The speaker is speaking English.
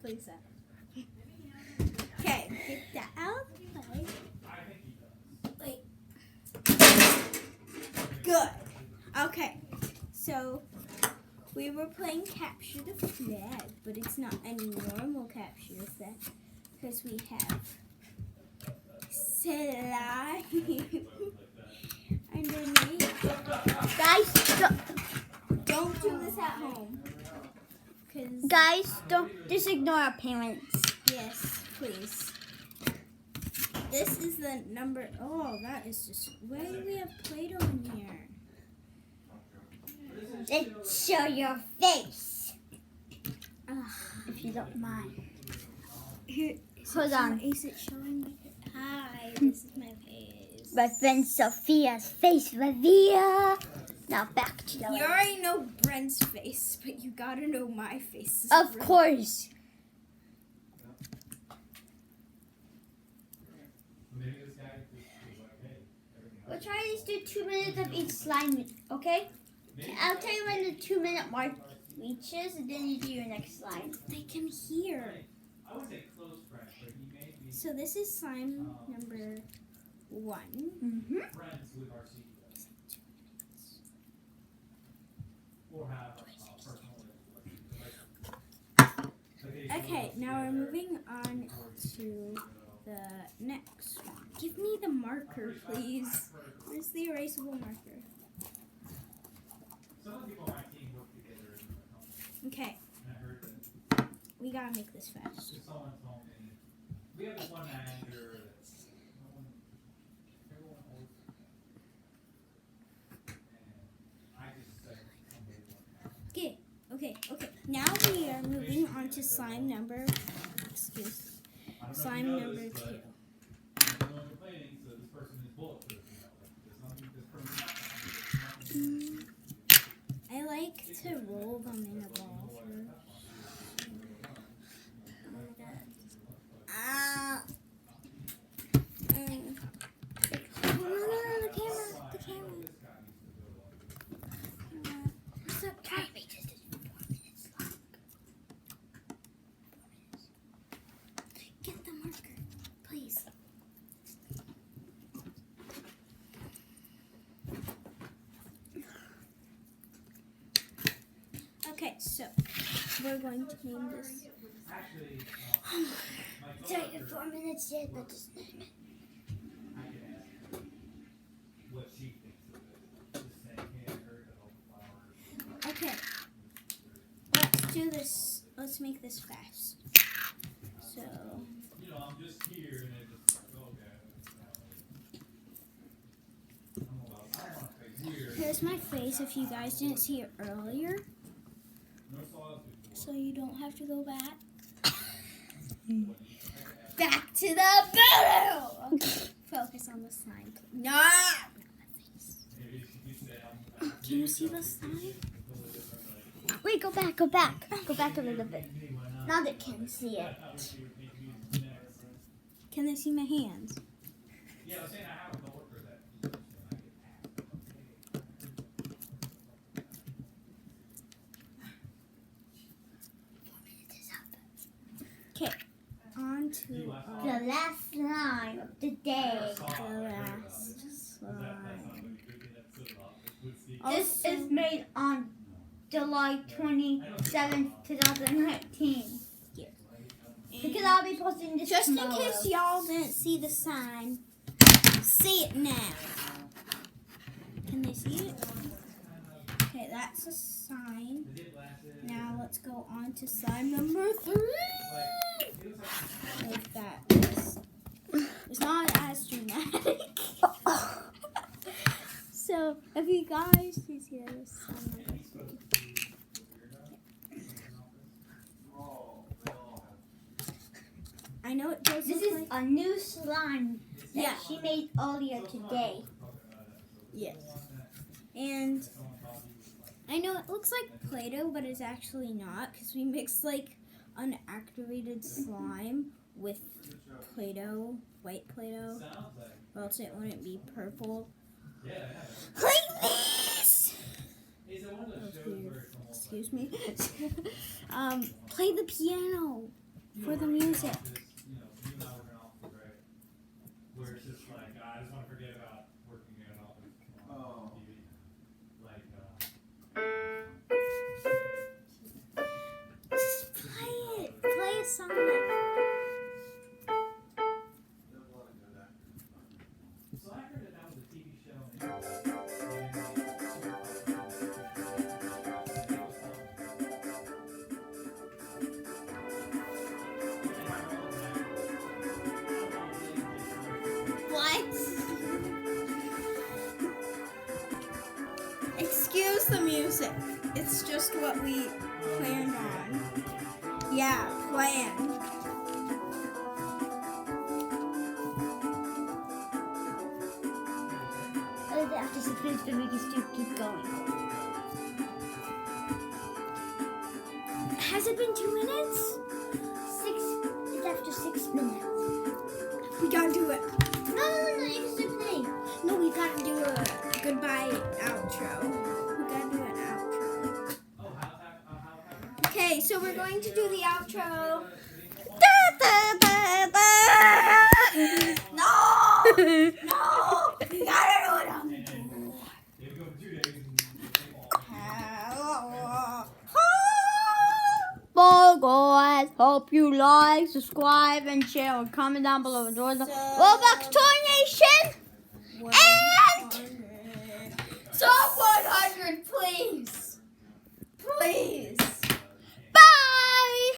Please stop. Okay, get that out of the way. Wait. Good. Okay, so we were playing Capture the Flag, but it's not any normal Capture the Flag because we have slime underneath. Guys, Don't do this at home. don't just ignore our parents. Yes, please. This is the number. Oh, that is just. Why do we have Play-Doh in here? Let's show your face, Ugh. if you don't mind. Here, Hold on. Is it showing me? Hi, this is my face. My friend Sophia's face reveal. Now back to the You already know Brent's face, but you gotta know my face. Of course. We'll try to just do 2 minutes of each slime, okay? I'll tell you when the 2-minute mark reaches, and then you do your next slime. They can hear. So this is slime number 1. Mm-hmm. Okay, now we're moving on to the next one. Give me the marker, please. Where's the erasable marker? Okay. We gotta make this fast. Okay. Now we are moving on to slime number 2. I like to roll them in a ball first. Oh my god. No, the camera. What's up, Ty? Get the marker, please. Okay, so we're going to name this. Take it 4 minutes yet, but just Okay, let's do this. Let's make this fast. So. Here's my face if you guys didn't see it earlier. So you don't have to go back. Back to the middle! Okay, focus on the slime. No! Not my face. Can you see the slime? wait, go back. Go back a little bit. Now they can see it. Can they see my hands? Okay, on to The last slime of the day. the last slime. This is made on July 27th, 2019. Yeah. Because I'll be posting this Just in tomorrow. case y'all didn't see the sign, see it now. Can they see it? Okay, that's a sign. Now let's go on to sign number 3. Like that. It's not as dramatic. So, if you guys can see this sign number 3. I know it does This look is like... a new slime that Yeah. she made earlier today. Yes. And I know it looks like Play-Doh, but it's actually not because we mixed like unactivated slime with Play-Doh, white Play-Doh, or else it wouldn't be purple. Like this! That was weird. Excuse me. Play the piano. for the music. Where it's just like, I just want to forget about working in an office on TV. Like, Just play it. Play a song like so I heard that was a TV show. what? Excuse the music. It's just what we planned on. Yeah, planned. After 6 minutes, but we can still keep going. Has it been 2 minutes? It's after 6 minutes. We gotta do it. No, you can still play. No, we gotta do a goodbye outro. We gotta do an outro. Okay, so we're going to do the outro. No! No! We gotta do it on the door. Bye guys, hope you like, subscribe, and share, or comment down below. Enjoy the Roblox Toy Nation. And Top 100, please. Please.